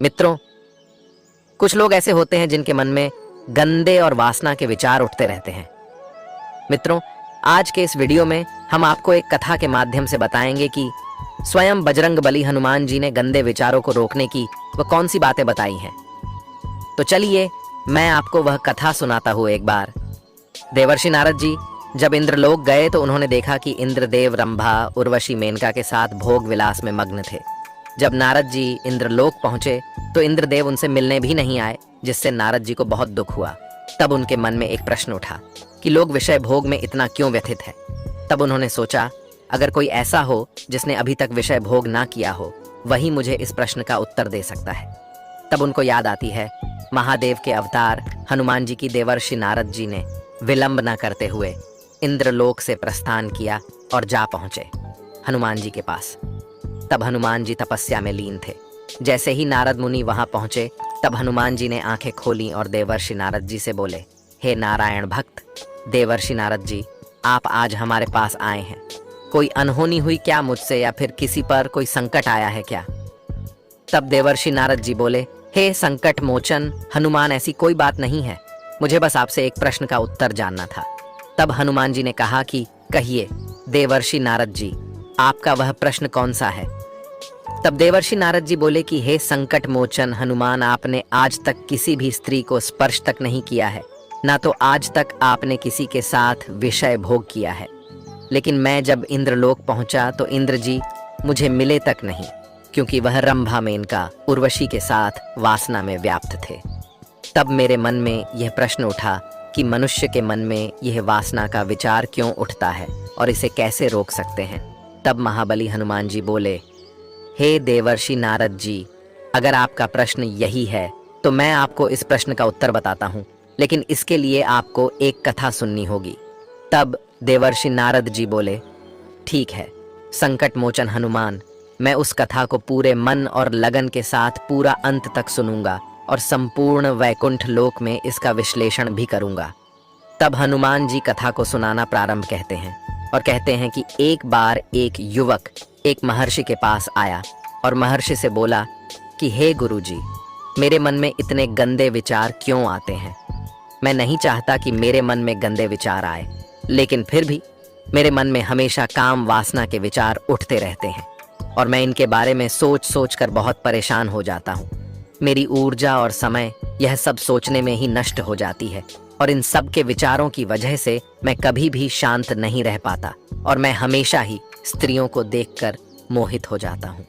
मित्रों, कुछ लोग ऐसे होते हैं जिनके मन में गंदे और वासना के विचार उठते रहते हैं। मित्रों, आज के इस वीडियो में हम आपको एक कथा के माध्यम से बताएंगे कि स्वयं बजरंगबली हनुमान जी ने गंदे विचारों को रोकने की वह कौन सी बातें बताई हैं। तो चलिए मैं आपको वह कथा सुनाता हूँ। एक बार देवर्षि नारद जी जब इंद्रलोक गए तो उन्होंने देखा कि इंद्रदेव रंभा, उर्वशी, मेनका के साथ भोग विलास में मग्न थे। जब नारद जी इंद्रलोक पहुंचे तो इंद्रदेव उनसे मिलने भी नहीं आए, जिससे नारद जी को बहुत दुख हुआ। तब उनके मन में एक प्रश्न उठा कि लोग विषय भोग में इतना क्यों व्यथित है। तब उन्होंने सोचा, अगर कोई ऐसा हो जिसने अभी तक विषय भोग ना किया हो, वही मुझे इस प्रश्न का उत्तर दे सकता है। तब उनको याद आती है महादेव के अवतार हनुमान जी की देवर्षि नारद जी ने विलंब न करते हुए इंद्रलोक से प्रस्थान किया और जा पहुंचे हनुमान जी के पास। तब हनुमान जी तपस्या में लीन थे। जैसे ही नारद मुनि वहां पहुंचे तब हनुमान जी ने आंखें खोली और देवर्षि नारद जी से बोले, हे नारायण भक्त देवर्षि नारद जी, आप आज हमारे पास आए हैं। कोई अनहोनी हुई क्या मुझसे, या फिर किसी पर कोई संकट आया है क्या? तब देवर्षि नारद जी बोले, हे संकट मोचन हनुमान, ऐसी कोई बात नहीं है। मुझे बस आपसे एक प्रश्न का उत्तर जानना था। तब हनुमान जी ने कहा कि कहिए देवर्षि नारद जी, आपका वह प्रश्न कौन सा है? तब देवर्षि नारद जी बोले कि हे संकट मोचन हनुमान, आपने आज तक किसी भी स्त्री को स्पर्श तक नहीं किया है, ना तो आज तक आपने किसी के साथ विषय भोग किया है। लेकिन मैं जब इंद्रलोक पहुंचा तो इंद्र जी मुझे मिले तक नहीं, क्योंकि वह रंभा, मेनका, उर्वशी के साथ वासना में व्याप्त थे। तब मेरे मन में यह प्रश्न उठा कि मनुष्य के मन में यह वासना का विचार क्यों उठता है और इसे कैसे रोक सकते हैं। तब महाबली हनुमान जी बोले, हे देवर्षि नारद जी, अगर आपका प्रश्न यही है तो मैं आपको इस प्रश्न का उत्तर बताता हूँ, लेकिन इसके लिए आपको एक कथा सुननी होगी। तब देवर्षि नारद जी बोले, ठीक है संकट मोचन हनुमान, मैं उस कथा को पूरे मन और लगन के साथ पूरा अंत तक सुनूंगा और संपूर्ण वैकुंठ लोक में इसका विश्लेषण भी करूंगा। तब हनुमान जी कथा को सुनाना प्रारंभ कहते हैं और कहते हैं कि एक बार एक युवक एक महर्षि के पास आया और महर्षि से बोला कि हे गुरुजी, मेरे मन में इतने गंदे विचार क्यों आते हैं? मैं नहीं चाहता कि मेरे मन में गंदे विचार आए, लेकिन फिर भी मेरे मन में हमेशा काम वासना के विचार उठते रहते हैं और मैं इनके बारे में सोच सोच कर बहुत परेशान हो जाता हूँ। मेरी ऊर्जा और समय यह सब सोचने में ही नष्ट हो जाती है और इन सब के विचारों की वजह से मैं कभी भी शांत नहीं रह पाता और मैं हमेशा ही स्त्रियों को देखकर मोहित हो जाता हूँ।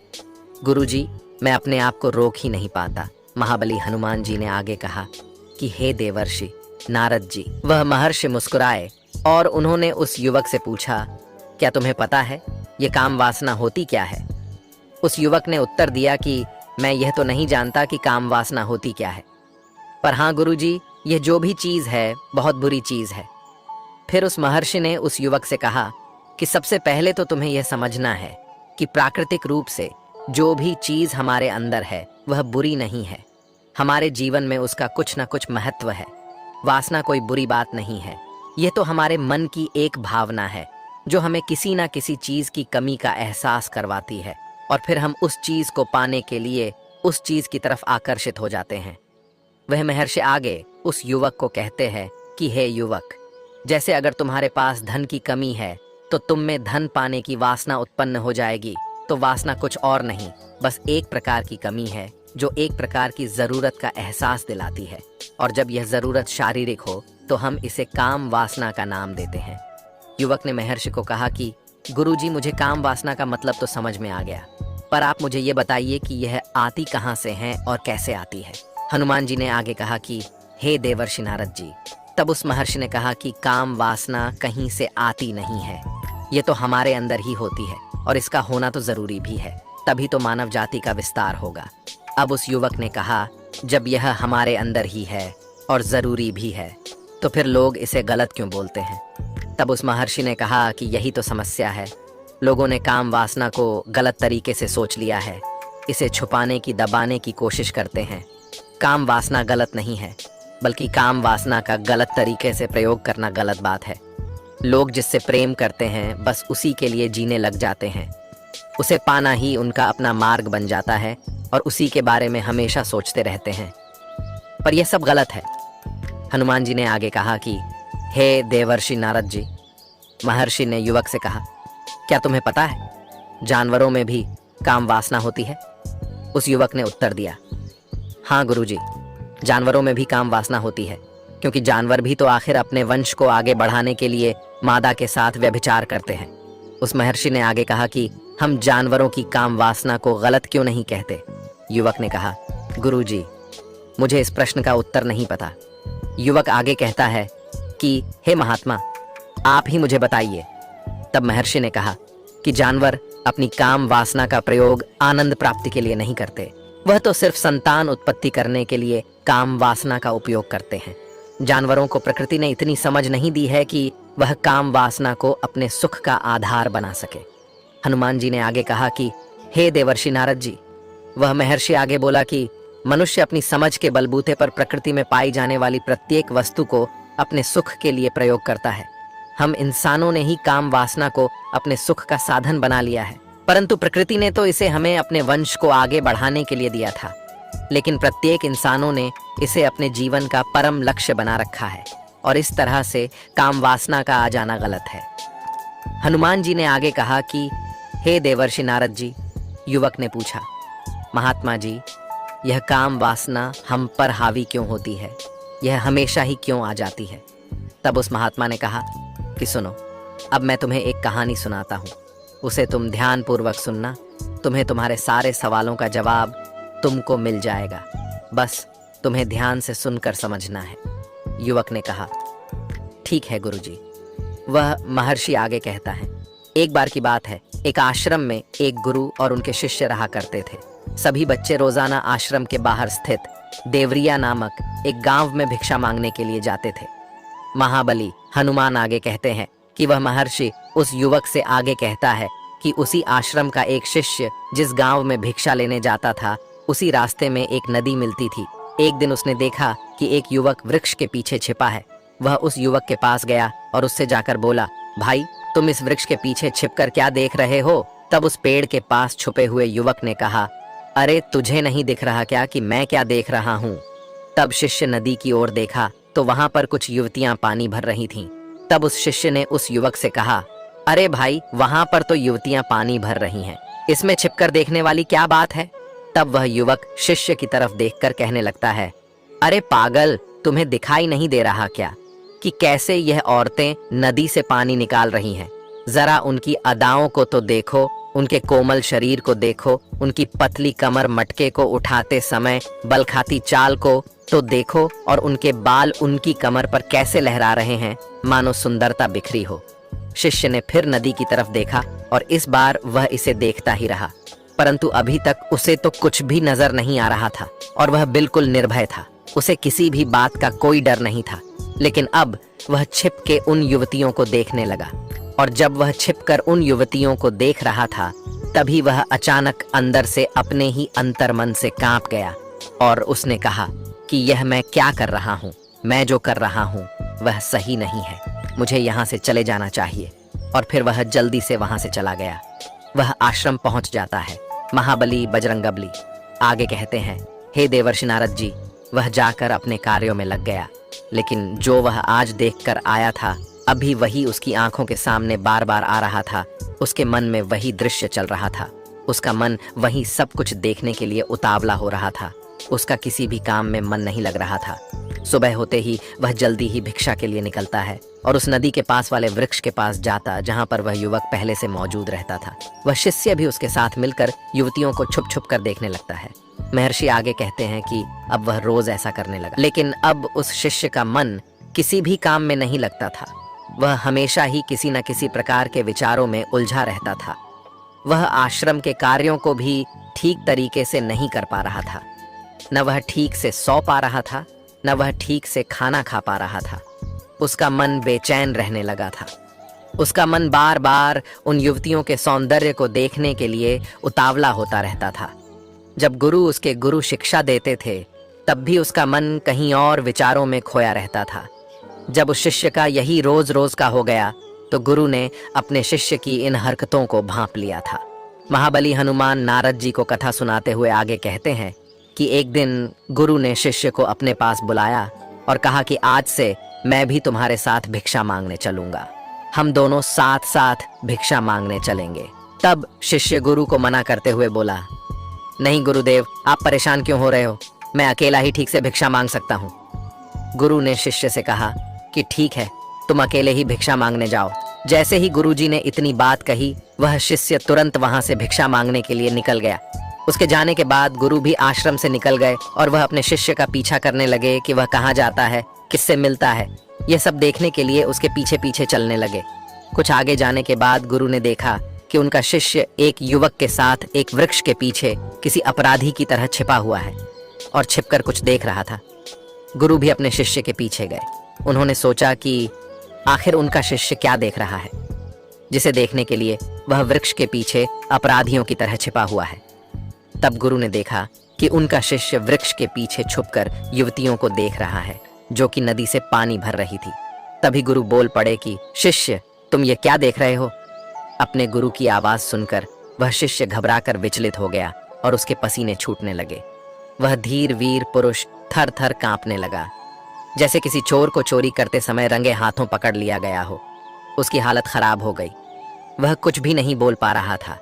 गुरुजी, मैं अपने आप को रोक ही नहीं पाता। महाबली हनुमान जी ने आगे कहा कि हे देवर्षि नारद जी। वह महर्षि मुस्कुराए और उन्होंने उस युवक से पूछा, क्या तुम्हें पता है ये काम वासना होती क्या है? उस युवक ने उत्तर दिया कि मैं यह तो नहीं जानता कि काम वासना होती क्या है, पर हाँ गुरुजी, यह जो भी चीज है बहुत बुरी चीज है। फिर उस महर्षि ने उस युवक से कहा कि सबसे पहले तो तुम्हें यह समझना है कि प्राकृतिक रूप से जो भी चीज हमारे अंदर है वह बुरी नहीं है। हमारे जीवन में उसका कुछ न कुछ महत्व है। वासना कोई बुरी बात नहीं है। यह तो हमारे मन की एक भावना है जो हमें किसी न किसी चीज की कमी का एहसास करवाती है और फिर हम उस चीज को पाने के लिए उस चीज की तरफ आकर्षित हो जाते हैं। वह महर्षि आगे उस युवक को कहते हैं कि हे युवक, जैसे अगर तुम्हारे पास धन की कमी है तो तुम में धन पाने की वासना उत्पन्न हो जाएगी। तो वासना कुछ और नहीं, बस एक प्रकार की कमी है जो एक प्रकार की जरूरत का एहसास दिलाती है, और जब यह जरूरत शारीरिक हो तो हम इसे काम वासना का नाम देते हैं। युवक ने महर्षि को कहा कि गुरुजी, मुझे काम वासना का मतलब तो समझ में आ गया, पर आप मुझे ये बताइए कि यह आती कहाँ से है और कैसे आती है? हनुमान जी ने आगे कहा कि हे देवर्षि नारद जी। तब उस महर्षि ने कहा कि काम वासना कहीं से आती नहीं है, ये तो हमारे अंदर ही होती है और इसका होना तो जरूरी भी है, तभी तो मानव जाति का विस्तार होगा। अब उस युवक ने कहा, जब यह हमारे अंदर ही है और जरूरी भी है तो फिर लोग इसे गलत क्यों बोलते हैं? तब उस महर्षि ने कहा कि यही तो समस्या है। लोगों ने काम वासना को गलत तरीके से सोच लिया है, इसे छुपाने की, दबाने की कोशिश करते हैं। काम वासना गलत नहीं है, बल्कि काम वासना का गलत तरीके से प्रयोग करना गलत बात है। लोग जिससे प्रेम करते हैं बस उसी के लिए जीने लग जाते हैं। उसे पाना ही उनका अपना मार्ग बन जाता है और उसी के बारे में हमेशा सोचते रहते हैं, पर यह सब गलत है। हनुमान जी ने आगे कहा कि हे देवर्षि नारद जी। महर्षि ने युवक से कहा, क्या तुम्हें पता है जानवरों में भी काम वासना होती है? उस युवक ने उत्तर दिया, हाँ गुरुजी, जानवरों में भी काम वासना होती है, क्योंकि जानवर भी तो आखिर अपने वंश को आगे बढ़ाने के लिए मादा के साथ व्यभिचार करते हैं। उस महर्षि ने आगे कहा कि हम जानवरों की काम वासना को गलत क्यों नहीं कहते? युवक ने कहा, गुरुजी, मुझे इस प्रश्न का उत्तर नहीं पता। युवक आगे कहता है कि हे महात्मा, आप ही मुझे बताइए। तब महर्षि ने कहा कि जानवर अपनी काम वासना का प्रयोग आनंद प्राप्ति के लिए नहीं करते, वह तो सिर्फ संतान उत्पत्ति करने के लिए काम वासना का उपयोग करते हैं। जानवरों को प्रकृति ने इतनी समझ नहीं दी है कि वह काम वासना को अपने सुख का आधार बना सके। हनुमान जी ने आगे कहा कि हे देवर्षि नारद जी। वह महर्षि आगे बोला कि मनुष्य अपनी समझ के बलबूते पर प्रकृति में पाई जाने वाली प्रत्येक वस्तु को अपने सुख के लिए प्रयोग करता है। हम इंसानों ने ही काम वासना को अपने सुख का साधन बना लिया है, परंतु प्रकृति ने तो इसे हमें अपने वंश को आगे बढ़ाने के लिए दिया था। लेकिन प्रत्येक इंसानों ने इसे अपने जीवन का परम लक्ष्य बना रखा है, और इस तरह से काम वासना का आ जाना गलत है। हनुमान जी ने आगे कहा कि हे देवर्षि नारद जी। युवक ने पूछा, महात्मा जी, यह काम वासना हम पर हावी क्यों होती है? यह हमेशा ही क्यों आ जाती है? तब उस महात्मा ने कहा कि सुनो, अब मैं तुम्हें एक कहानी सुनाता हूँ, उसे तुम ध्यान पूर्वक सुनना। तुम्हें तुम्हारे सारे सवालों का जवाब तुमको मिल जाएगा, बस तुम्हें ध्यान से सुनकर समझना है। युवक ने कहा, ठीक है गुरुजी। वह महर्षि आगे कहता है, एक बार की बात है, एक आश्रम में एक गुरु और उनके शिष्य रहा करते थे। सभी बच्चे रोजाना आश्रम के बाहर स्थित देवरिया नामक एक गांव में भिक्षा मांगने के लिए जाते थे। महाबली हनुमान आगे कहते हैं कि वह महर्षि उस युवक से आगे कहता है कि उसी आश्रम का एक शिष्य जिस गांव में भिक्षा लेने जाता था, उसी रास्ते में एक नदी मिलती थी। एक दिन उसने देखा कि एक युवक वृक्ष के पीछे छिपा है। वह उस युवक के पास गया और उससे जाकर बोला, भाई, तुम इस वृक्ष के पीछे छिपकर क्या देख रहे हो? तब उस पेड़ के पास छुपे हुए युवक ने कहा, अरे तुझे नहीं दिख रहा क्या कि मैं क्या देख रहा हूँ? तब शिष्य नदी की ओर देखा तो वहां पर कुछ युवतियां पानी भर रही थीं। तब उस शिष्य ने उस युवक से कहा, अरे भाई, वहां पर तो युवतियां पानी भर रही हैं, इसमें छिपकर देखने वाली क्या बात है? तब वह युवक शिष्य की तरफ देखकर कहने लगता है, अरे पागल, तुम्हें दिखाई नहीं दे रहा क्या कि कैसे यह औरतें नदी से पानी निकाल रही हैं? जरा उनकी अदाओं को तो देखो, उनके कोमल शरीर को देखो, उनकी पतली कमर मटके को उठाते समय बल खाती चाल को तो देखो, और उनके बाल उनकी कमर पर कैसे लहरा रहे हैं, मानो सुंदरता बिखरी हो। शिष्य ने फिर नदी की तरफ देखा और इस बार वह इसे देखता ही रहा, परंतु अभी तक उसे तो कुछ भी नजर नहीं आ रहा था और वह बिल्कुल निर्भय था। उसे किसी भी बात का कोई डर नहीं था। लेकिन अब वह छिप के उन युवतियों को देखने लगा, और जब वह छिपकर उन युवतियों को देख रहा था, तभी वह अचानक अंदर से अपने ही अंतर्मन से कांप गया और उसने कहा कि यह मैं क्या कर रहा हूँ? मैं जो कर रहा हूँ वह सही नहीं है, मुझे यहाँ से चले जाना चाहिए। और फिर वह जल्दी से वहां से चला गया। वह आश्रम पहुंच जाता है। महाबली बजरंगबली आगे कहते हैं, हे देवर्षि नारद जी। वह जाकर अपने कार्यों में लग गया, लेकिन जो वह आज देखकर आया था, अभी वही उसकी आंखों के सामने बार बार आ रहा था। उसके मन में वही दृश्य चल रहा था। उसका मन वही सब कुछ देखने के लिए उतावला हो रहा था। उसका किसी भी काम में मन नहीं लग रहा था। सुबह होते ही वह जल्दी ही भिक्षा के लिए निकलता है और उस नदी के पास वाले वृक्ष के पास जाता जहां पर वह युवक पहले से मौजूद रहता था। वह शिष्य भी उसके साथ मिलकर युवतियों को छुप छुप कर देखने लगता है। महर्षि आगे कहते हैं कि अब वह रोज ऐसा करने लगा, लेकिन अब उस शिष्य का मन किसी भी काम में नहीं लगता था। वह हमेशा ही किसी न किसी प्रकार के विचारों में उलझा रहता था। वह आश्रम के कार्यों को भी ठीक तरीके से नहीं कर पा रहा था। न वह ठीक से सो पा रहा था, न वह ठीक से खाना खा पा रहा था। उसका मन बेचैन रहने लगा था। उसका मन बार बार उन युवतियों के सौंदर्य को देखने के लिए उतावला होता रहता था। जब गुरु उसके गुरु शिक्षा देते थे, तब भी उसका मन कहीं और विचारों में खोया रहता था। जब उस शिष्य का यही रोज रोज का हो गया, तो गुरु ने अपने शिष्य की इन हरकतों को भांप लिया था। महाबली हनुमान नारद जी को कथा सुनाते हुए आगे कहते हैं कि एक दिन गुरु ने शिष्य को अपने पास बुलाया और कहा कि आज से मैं भी तुम्हारे साथ भिक्षा मांगने चलूंगा, हम दोनों साथ साथ भिक्षा मांगने चलेंगे। तब शिष्य गुरु को मना करते हुए बोला, नहीं गुरुदेव, आप परेशान क्यों हो रहे हो, मैं अकेला ही ठीक से भिक्षा मांग सकता हूँ। गुरु ने शिष्य से कहा कि ठीक है, तुम अकेले ही भिक्षा मांगने जाओ। जैसे ही गुरुजी ने इतनी बात कही, वह शिष्य तुरंत वहां से भिक्षा मांगने के लिए निकल गया। उसके जाने के बाद गुरु भी आश्रम से निकल गए और वह अपने शिष्य का पीछा करने लगे कि वह कहाँ जाता है, किससे मिलता है। यह सब देखने के लिए उसके पीछे पीछे चलने लगे। कुछ आगे जाने के बाद गुरु ने देखा कि उनका शिष्य एक युवक के साथ एक वृक्ष के पीछे किसी अपराधी की तरह छिपा हुआ है और छिपकर कुछ देख रहा था। गुरु भी अपने शिष्य के पीछे गए। उन्होंने सोचा कि आखिर उनका शिष्य क्या देख रहा है, जिसे देखने के लिए वह वृक्ष के पीछे अपराधियों की तरह छिपा हुआ है। तब गुरु ने देखा कि उनका शिष्य वृक्ष के पीछे छुपकर युवतियों को देख रहा है जो कि नदी से पानी भर रही थी। तभी गुरु बोल पड़े कि शिष्य, तुम ये क्या देख रहे हो। अपने गुरु की आवाज सुनकर वह शिष्य घबराकर विचलित हो गया और उसके पसीने छूटने लगे। वह धीर वीर पुरुष थर थर कांपने लगा, जैसे किसी चोर को चोरी करते समय रंगे हाथों पकड़ लिया गया हो। उसकी हालत खराब हो गई। वह कुछ भी नहीं बोल पा रहा था।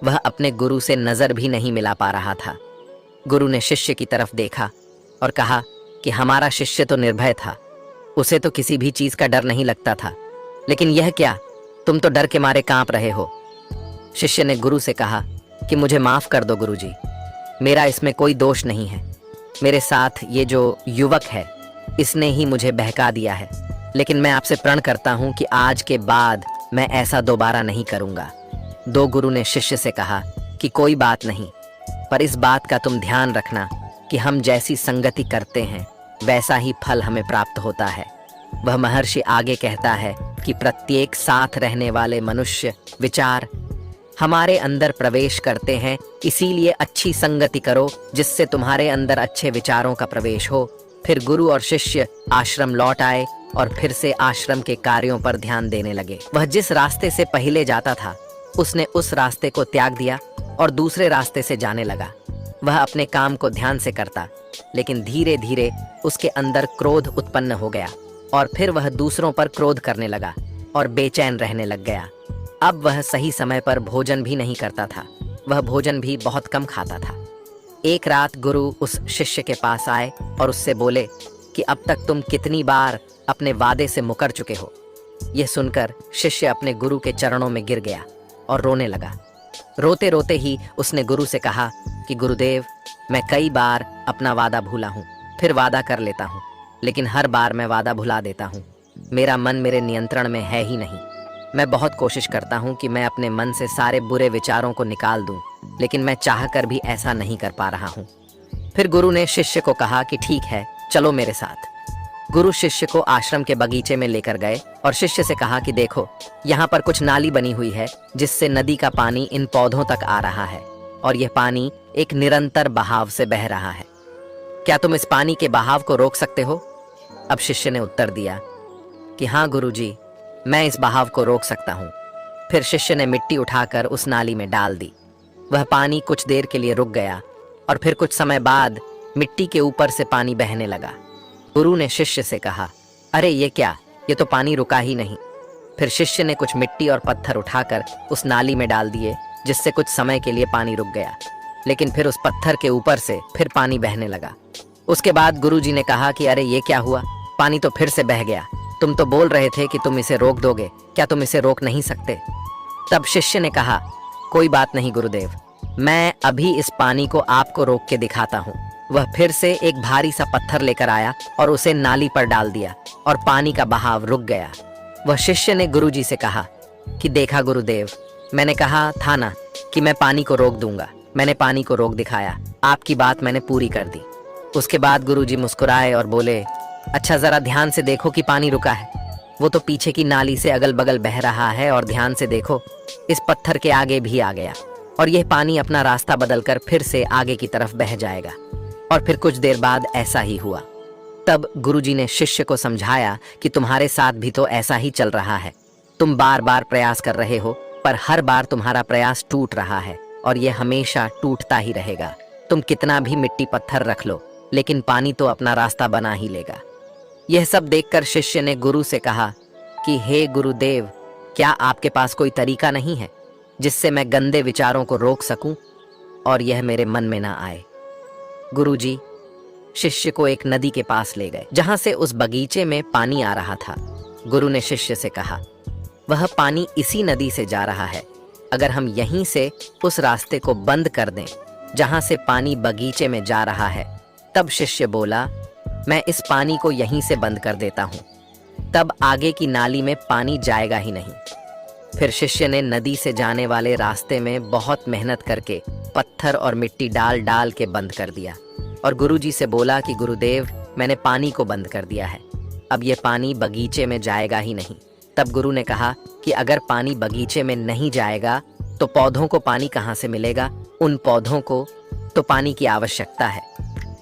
वह अपने गुरु से नजर भी नहीं मिला पा रहा था। गुरु ने शिष्य की तरफ देखा और कहा कि हमारा शिष्य तो निर्भय था, उसे तो किसी भी चीज का डर नहीं लगता था, लेकिन यह क्या, तुम तो डर के मारे कांप रहे हो। शिष्य ने गुरु से कहा कि मुझे माफ कर दो गुरुजी, मेरा इसमें कोई दोष नहीं है। मेरे साथ ये जो युवक है, इसने ही मुझे बहका दिया है, लेकिन मैं आपसे प्रण करता हूं कि आज के बाद मैं ऐसा दोबारा नहीं करूंगा। दो गुरु ने शिष्य से कहा कि कोई बात नहीं, पर इस बात का तुम ध्यान रखना कि हम जैसी संगति करते हैं वैसा ही फल हमें प्राप्त होता है। वह महर्षि आगे कहता है कि प्रत्येक साथ रहने वाले मनुष्य विचार हमारे अंदर प्रवेश करते हैं, इसीलिए अच्छी संगति करो जिससे तुम्हारे अंदर अच्छे विचारों का प्रवेश हो। फिर गुरु और शिष्य आश्रम लौट आए और फिर से आश्रम के कार्यों पर ध्यान देने लगे। वह जिस रास्ते से पहले जाता था, उसने उस रास्ते को त्याग दिया और दूसरे रास्ते से जाने लगा। वह अपने काम को ध्यान से करता, लेकिन धीरे धीरे उसके अंदर क्रोध उत्पन्न हो गया और फिर वह दूसरों पर क्रोध करने लगा और बेचैन रहने लग गया। अब वह सही समय पर भोजन भी नहीं करता था। वह भोजन भी बहुत कम खाता था। एक रात गुरु उस शिष्य के पास आए और उससे बोले कि अब तक तुम कितनी बार अपने वादे से मुकर चुके हो। यह सुनकर शिष्य अपने गुरु के चरणों में गिर गया और रोने लगा। रोते रोते ही उसने गुरु से कहा कि गुरुदेव, मैं कई बार अपना वादा भूला हूँ, फिर वादा कर लेता हूँ, लेकिन हर बार मैं वादा भुला देता हूँ। मेरा मन मेरे नियंत्रण में है ही नहीं। मैं बहुत कोशिश करता हूँ कि मैं अपने मन से सारे बुरे विचारों को निकाल दूँ, लेकिन मैं चाहकर भी ऐसा नहीं कर पा रहा हूँ। फिर गुरु ने शिष्य को कहा कि ठीक है, चलो मेरे साथ। गुरु शिष्य को आश्रम के बगीचे में लेकर गए और शिष्य से कहा कि देखो, यहाँ पर कुछ नाली बनी हुई है जिससे नदी का पानी इन पौधों तक आ रहा है और यह पानी एक निरंतर बहाव से बह रहा है। क्या तुम इस पानी के बहाव को रोक सकते हो? अब शिष्य ने उत्तर दिया कि हाँ गुरुजी, मैं इस बहाव को रोक सकता हूँ। फिर शिष्य ने मिट्टी उठाकर उस नाली में डाल दी। वह पानी कुछ देर के लिए रुक गया और फिर कुछ समय बाद मिट्टी के ऊपर से पानी बहने लगा। गुरु ने शिष्य से कहा, अरे ये क्या, ये तो पानी रुका ही नहीं। फिर शिष्य ने कुछ मिट्टी और पत्थर उठाकर उस नाली में डाल दिए, जिससे कुछ समय के लिए पानी रुक गया, लेकिन फिर उस पत्थर के ऊपर से फिर पानी बहने लगा। उसके बाद गुरुजी ने कहा कि अरे ये क्या हुआ, पानी तो फिर से बह गया। तुम तो बोल रहे थे कि तुम इसे रोक दोगे, क्या तुम इसे रोक नहीं सकते? तब शिष्य ने कहा, कोई बात नहीं गुरुदेव, मैं अभी इस पानी को आपको रोक के दिखाता हूँ। वह फिर से एक भारी सा पत्थर लेकर आया और उसे नाली पर डाल दिया और पानी का बहाव रुक गया। वह शिष्य ने गुरुजी से कहा कि देखा गुरुदेव, मैंने कहा था ना कि मैं पानी को रोक दूंगा। मैंने पानी को रोक दिखाया, आपकी बात मैंने पूरी कर दी। उसके बाद गुरुजी मुस्कुराए और बोले, अच्छा जरा ध्यान से देखो कि पानी रुका है। वो तो पीछे की नाली से अगल बगल बह रहा है और ध्यान से देखो, इस पत्थर के आगे भी आ गया और यह पानी अपना रास्ता बदलकर फिर से आगे की तरफ बह जाएगा। और फिर कुछ देर बाद ऐसा ही हुआ। तब गुरुजी ने शिष्य को समझाया कि तुम्हारे साथ भी तो ऐसा ही चल रहा है। तुम बार बार प्रयास कर रहे हो, पर हर बार तुम्हारा प्रयास टूट रहा है और यह हमेशा टूटता ही रहेगा। तुम कितना भी मिट्टी पत्थर रख लो, लेकिन पानी तो अपना रास्ता बना ही लेगा। यह सब देखकर शिष्य ने गुरु से कहा कि हे गुरुदेव, क्या आपके पास कोई तरीका नहीं है जिससे मैं गंदे विचारों को रोक सकूं और यह मेरे मन में ना आए। गुरुजी शिष्य को एक नदी के पास ले गए जहां से उस बगीचे में पानी आ रहा था। गुरु ने शिष्य से कहा, वह पानी इसी नदी से जा रहा है। अगर हम यहीं से उस रास्ते को बंद कर दें जहां से पानी बगीचे में जा रहा है। तब शिष्य बोला, मैं इस पानी को यहीं से बंद कर देता हूं, तब आगे की नाली में पानी जाएगा ही नहीं। फिर शिष्य ने नदी से जाने वाले रास्ते में बहुत मेहनत करके पत्थर और मिट्टी डाल डाल के बंद कर दिया और गुरुजी से बोला कि गुरुदेव, मैंने पानी को बंद कर दिया है, अब यह पानी बगीचे में जाएगा ही नहीं। तब गुरु ने कहा कि अगर पानी बगीचे में नहीं जाएगा तो पौधों को पानी कहाँ से मिलेगा? उन पौधों को तो पानी की आवश्यकता है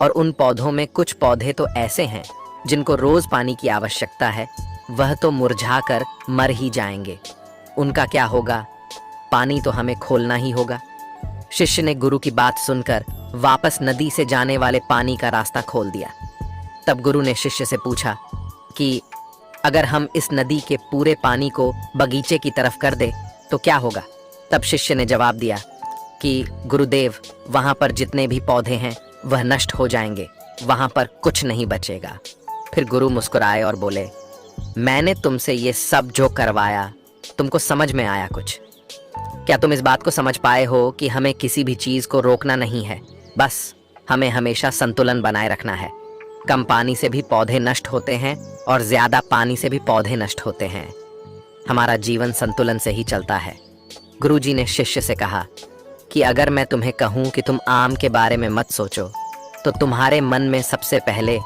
और उन पौधों में कुछ पौधे तो ऐसे हैं जिनको रोज पानी की आवश्यकता है, वह तो मुरझाकर मर ही जाएंगे। उनका क्या होगा? पानी तो हमें खोलना ही होगा। शिष्य ने गुरु की बात सुनकर वापस नदी से जाने वाले पानी का रास्ता खोल दिया। तब गुरु ने शिष्य से पूछा कि अगर हम इस नदी के पूरे पानी को बगीचे की तरफ कर दे तो क्या होगा? तब शिष्य ने जवाब दिया कि गुरुदेव, वहां पर जितने भी पौधे हैं वह नष्ट हो जाएंगे, वहां पर कुछ नहीं बचेगा। फिर गुरु मुस्कुराए और बोले, मैंने तुमसे ये सब जो करवाया तुमको समझ में आया कुछ? क्या तुम इस बात को समझ पाए हो कि हमें किसी भी चीज को रोकना नहीं है, बस हमें हमेशा संतुलन बनाए रखना है। कम पानी से भी पौधे नष्ट होते हैं और ज्यादा पानी से भी पौधे नष्ट होते हैं। हमारा जीवन संतुलन से ही चलता है। गुरुजी ने शिष्य से कहा कि अगर मैं तुम्हें कहूं कि तुम आम के बारे में मत सोचो तो तुम्हारे मन में सबसे पहले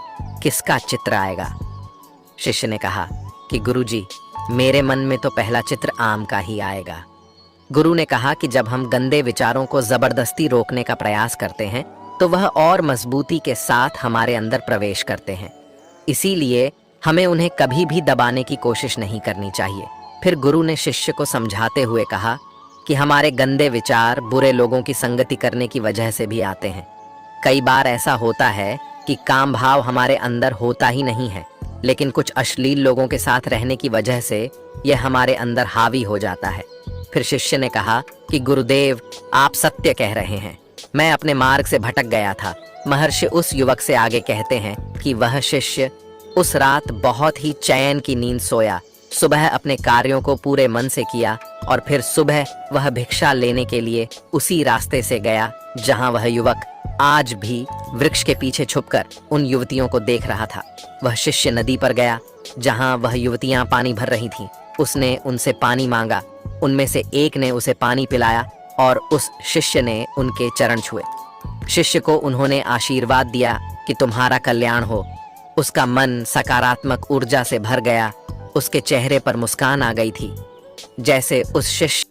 किसका चित्र आएगा? शिष्य ने कहा कि गुरुजी, मेरे मन में तो पहला चित्र आम का ही आएगा। गुरु ने कहा कि जब हम गंदे विचारों को जबरदस्ती रोकने का प्रयास करते हैं तो वह और मजबूती के साथ हमारे अंदर प्रवेश करते हैं। इसीलिए हमें उन्हें कभी भी दबाने की कोशिश नहीं करनी चाहिए। फिर गुरु ने शिष्य को समझाते हुए कहा कि हमारे गंदे विचार बुरे लोगों की संगति करने की वजह से भी आते हैं। कई बार ऐसा होता है कि काम भाव हमारे अंदर होता ही नहीं है, लेकिन कुछ अश्लील लोगों के साथ रहने की वजह से यह हमारे अंदर हावी हो जाता है। फिर शिष्य ने कहा कि गुरुदेव, आप सत्य कह रहे हैं, मैं अपने मार्ग से भटक गया था। महर्षि उस युवक से आगे कहते हैं कि वह शिष्य उस रात बहुत ही चैन की नींद सोया, सुबह अपने कार्यों को पूरे मन से किया और फिर सुबह वह भिक्षा लेने के लिए उसी रास्ते से गया जहां वह युवक आज भी वृक्ष के पीछे छुपकर उन युवतियों को देख रहा था। वह शिष्य नदी पर गया जहां वह युवतियां पानी भर रही थीं। उसने उनसे पानी मांगा, उनमें से एक ने उसे पानी पिलाया और उस शिष्य ने उनके चरण छुए। शिष्य को उन्होंने आशीर्वाद दिया कि तुम्हारा कल्याण हो। उसका मन सकारात्मक ऊर्जा से भर गया, उसके चेहरे पर मुस्कान आ गई थी, जैसे उस शिष्य